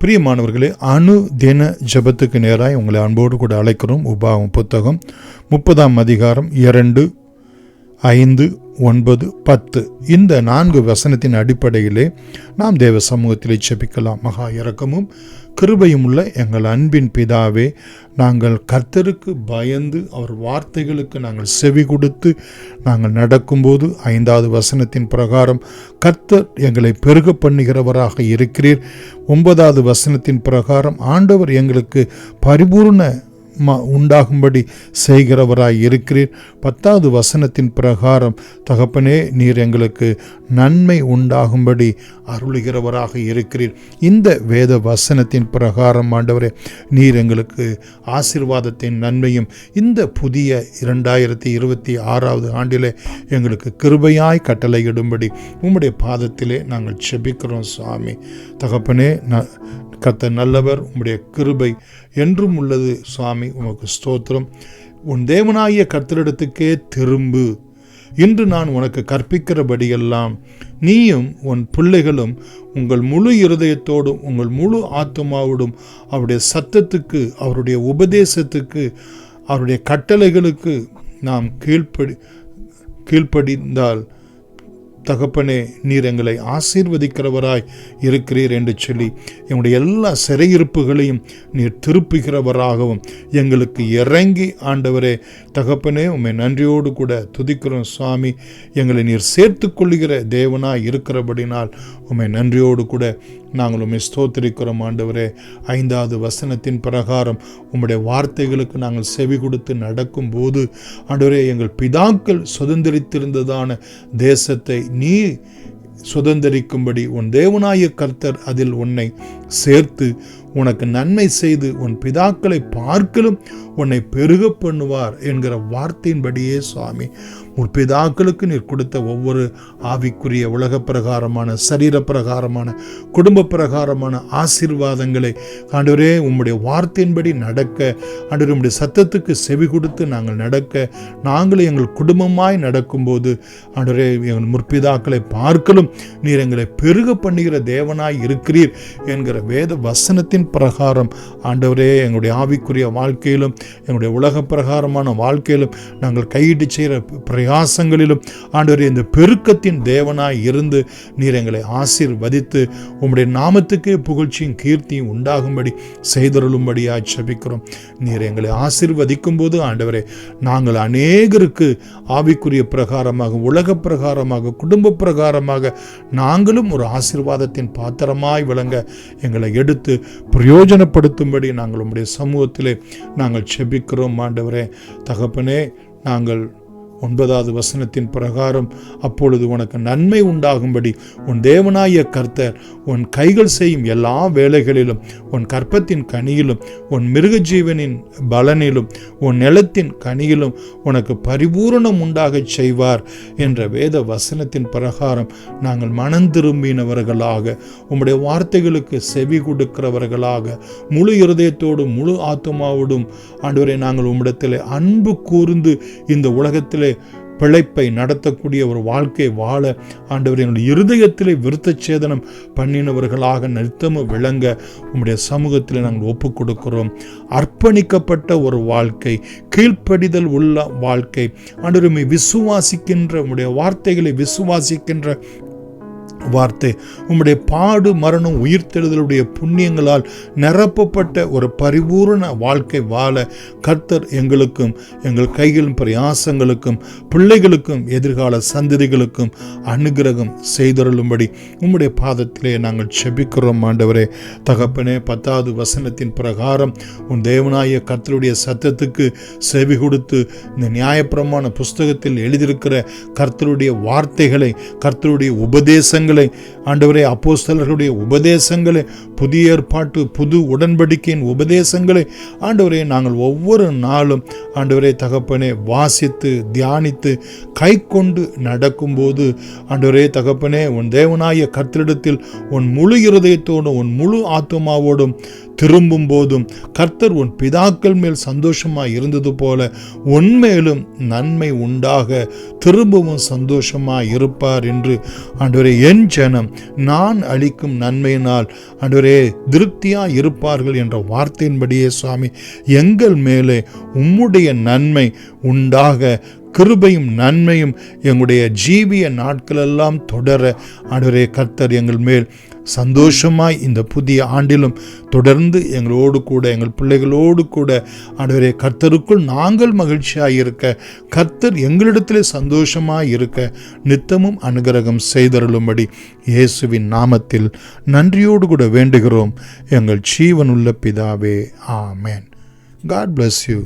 பிரியமானவர்களே, தின ஜபத்துக்கு நேராக உங்களை அன்போடு கூட அழைக்கிறோம். உபாகமம் புத்தகம் 30ஆம் அதிகாரம் 2, 5, 9, 10 இந்த 4 வசனத்தின் அடிப்படையிலே நாம் தேவ சமூகத்திலே ஜெபிக்கலாம். மகா இரக்கமும் கிருபையும் உள்ள எங்கள் அன்பின் பிதாவே, நாங்கள் கர்த்தருக்கு பயந்து அவர் வார்த்தைகளுக்கு நாங்கள் செவி கொடுத்து நாங்கள் நடக்கும்போது 5வது வசனத்தின் பிரகாரம் கர்த்தர் எங்களை பெருக பண்ணுகிறவராக இருக்கிறீர். 9வது வசனத்தின் பிரகாரம் ஆண்டவர் எங்களுக்கு பரிபூர்ண உண்டாகும்படி செய்கிறவராய் இருக்கிறீர். 10வது வசனத்தின் பிரகாரம் தகப்பனே, நீர் எங்களுக்கு நன்மை உண்டாகும்படி அருளுகிறவராக இருக்கிறீர். இந்த வேத வசனத்தின் பிரகாரம் ஆண்டவரே, நீர் எங்களுக்கு ஆசீர்வாதத்தின் நன்மையும் இந்த புதிய 2026வது ஆண்டிலே எங்களுக்கு கிருபையாய் கட்டளையிடும்படி உம்முடைய பாதத்திலே நாங்கள் செபிக்கிறோம். சுவாமி தகப்பனே, கர்த்தர் நல்லவர், உம்முடைய கிருபை என்றும் உள்ளது. சுவாமி உமக்கு ஸ்தோத்திரம். உன் தேவனாகிய கர்த்தரிடத்துக்கே திரும்பு. இன்று நான் உனக்கு கற்பிக்கிறபடியெல்லாம் நீயும் உன் பிள்ளைகளும் உங்கள் முழு இருதயத்தோடும் உங்கள் முழு ஆத்துமாவோடும் அவருடைய சத்தத்துக்கு, அவருடைய உபதேசத்துக்கு, அவருடைய கட்டளைகளுக்கு நாம் கீழ்ப்படிந்தால் தகப்பனே, நீர் எங்களை ஆசீர்வதிக்கிறவராய் இருக்கிறீர் என்று சொல்லி எங்களுடைய எல்லா சிறையிருப்புகளையும் நீர் திருப்புகிறவராகவும் எங்களுக்கு இறங்கி ஆண்டவரே தகப்பனே, உம்மை நன்றியோடு கூட துதிக்கிறோம். சுவாமி, எங்களை நீர் சேர்த்து கொள்ளுகிற தேவனாய் இருக்கிறபடினால் உம்மை நன்றியோடு கூட நாங்கள் உம்மை ஸ்தோத்திரிக்கிறோம். ஆண்டவரே, 5வது வசனத்தின் பிரகாரம் உம்முடைய வார்த்தைகளுக்கு நாங்கள் செவி கொடுத்து நடக்கும்போது ஆண்டவரே, எங்கள் பிதாக்கள் சுதந்திரித்திருந்ததான தேசத்தை நீ சுதந்திரிக்கும்படி உன் தேவனாய கர்த்தர் அதில் உன்னை சேர்த்து உனக்கு நன்மை செய்து உன் பிதாக்களை பார்க்கலும் உன்னை பெருக பண்ணுவார் என்கிற வார்த்தையின்படியே சுவாமி, உன் பிதாக்களுக்கு நீர் கொடுத்த ஒவ்வொரு ஆவிக்குரிய உலக பிரகாரமான, சரீர பிரகாரமான, குடும்ப பிரகாரமான ஆசீர்வாதங்களை ஆண்டவரே உம்முடைய வார்த்தையின்படி நடக்க, ஆண்டவரே உம்முடைய சத்தத்துக்கு செவி கொடுத்து நாங்கள் நடக்க, நாங்கள் எங்கள் குடும்பமாய் நடக்கும்போது ஆண்டவரே எங்கள் முற்பிதாக்களை பார்க்கலும் நீர் எங்களை பெருக பண்ணுகிற தேவனாய் இருக்கிறீர் என்கிற வேத வசனத்தின் பிரகாரம் ஆண்டவரே எங்களுடைய ஆவிக்குரிய வாழ்க்கையிலும் எங்களுடைய உலக பிரகாரமான வாழ்க்கையிலும் நாங்கள் கையிட்டு செய்கிற பிரயாசங்களிலும் ஆண்டவரே இந்த பெருக்கத்தின் தேவனாய் இருந்து நீர் எங்களை ஆசீர்வதித்து உம்முடைய நாமத்துக்கே புகழ்ச்சியும் கீர்த்தியும் உண்டாகும்படி செய்தருளும்படியாய் ஜெபிக்கிறோம். நீர் எங்களை ஆசீர்வதிக்கும் போது ஆண்டவரே, நாங்கள் அநேகருக்கு ஆவிக்குரிய பிரகாரமாக, உலக பிரகாரமாக, குடும்ப பிரகாரமாக நாங்களும் ஒரு ஆசீர்வாதத்தின் பாத்திரமாய் விளங்க எங்களை எடுத்து பிரயோஜனப்படுத்தும்படி நாங்கள் உம்முடைய சமூகத்திலே நாங்கள் செபிக்கிறோம். ஆண்டவரே தகப்பனே, நாங்கள் 9வது வசனத்தின் பிரகாரம் அப்பொழுது உனக்கு நன்மை உண்டாகும்படி உன் தேவனாய கர்த்தர் உன் கைகள் செய்யும் எல்லா வேலைகளிலும், உன் கற்பத்தின் கனியிலும், உன் மிருக ஜீவனின் பலனிலும், உன் நிலத்தின் கனியிலும் உனக்கு பரிபூரணம் உண்டாக செய்வார் என்ற வேத வசனத்தின் பிரகாரம் நாங்கள் மனம் திரும்பினவர்களாக, உம்முடைய வார்த்தைகளுக்கு செவி கொடுக்கிறவர்களாக, முழு இருதயத்தோடும் முழு ஆத்துமாவோடும் ஆண்டவரே நாங்கள் உம்மிடத்திலே அன்பு கூர்ந்து இந்த உலகத்திலே பிழைப்பை நடத்தக்கூடிய ஒரு வாழ்க்கை வாழ ஆண்டவர் எங்களுடைய இருதயத்திலே விருத்தச்சேதனம் பண்ணினவர்களாக நிறுத்தமும் விளங்க உம்முடைய சமூகத்தில் நாங்கள் ஒப்புக் கொடுக்கிறோம். அர்ப்பணிக்கப்பட்ட ஒரு வாழ்க்கை, கீழ்ப்படிதல் உள்ள வாழ்க்கை, ஆண்டவரை விசுவாசிக்கின்ற, உம்முடைய வார்த்தைகளை விசுவாசிக்கின்ற வார்த்தை, உம்முடைய பாடு மரணம் உயிர்த்தெழுதலுடைய புண்ணியங்களால் நிரப்பப்பட்ட ஒரு பரிபூரண வாழ்க்கை வாழ கர்த்தர் எங்களுக்கும் எங்கள் கைகளின் பிரயாசங்களுக்கும் பிள்ளைகளுக்கும் எதிர்கால சந்ததிகளுக்கும் அனுகிரகம் செய்தருளும்படி உம்முடைய பாதத்திலே நாங்கள் செபிக்கிறோம். ஆண்டவரே தகப்பனே, 10வது வசனத்தின் பிரகாரம் உன் தேவனாய கர்த்தருடைய சத்தத்துக்கு செவி கொடுத்து இந்த நியாயப்பிரமாண புஸ்தகத்தில் எழுதியிருக்கிற கர்த்தருடைய வார்த்தைகளை, கர்த்தருடைய உபதேசங்களை, ஆண்டவரே அப்போஸ்தலர்களுடைய உபதேசங்களை, புதிய ஏற்பாட்டு புது உடன்படிக்கையின் உபதேசங்களை ஆண்டவரே நாங்கள் ஒவ்வொரு நாளும் ஆண்டவரே தகப்பனே வாசித்து தியானித்து கை கொண்டு நடக்கும்போது ஆண்டவரே தகப்பனே, உன் தேவனாய கர்த்தரிடத்தில் உன் முழு இருதயத்தோடும் உன் முழு ஆத்துமாவோடும் திரும்பும் போதும் கர்த்தர் உன் பிதாக்கள் மேல் சந்தோஷமாய் இருந்தது போல உன்மேலும் நன்மை உண்டாக திரும்பவும் சந்தோஷமாய் இருப்பார் என்று ஆண்டவரே, என் ஜனம் நான் அளிக்கும் நன்மையினால் ஆண்டவரே ஆண்டவரே திருப்தியாக இருப்பார்கள் என்ற வார்த்தையின்படியே சுவாமி எங்கள் மேலே உம்முடைய நன்மை உண்டாக கிருபையும் நன்மையும் எங்களுடைய ஜீவிய நாட்களெல்லாம் தொடர ஆண்டவரே கர்த்தர் எங்கள் மேல் சந்தோஷமாய் இந்த புதிய ஆண்டிலும் தொடர்ந்து எங்களோடு கூட எங்கள் பிள்ளைகளோடு கூட ஆண்டவரே கர்த்தருக்குள் நாங்கள் மகிழ்ச்சியாக இருக்க, கர்த்தர் எங்களிடத்திலே சந்தோஷமாய் இருக்க நித்தமும் அனுகிரகம் செய்தருளும்படி இயேசுவின் நாமத்தில் நன்றியோடு கூட வேண்டுகிறோம் எங்கள் ஜீவனுள்ள பிதாவே. ஆமென். God bless you.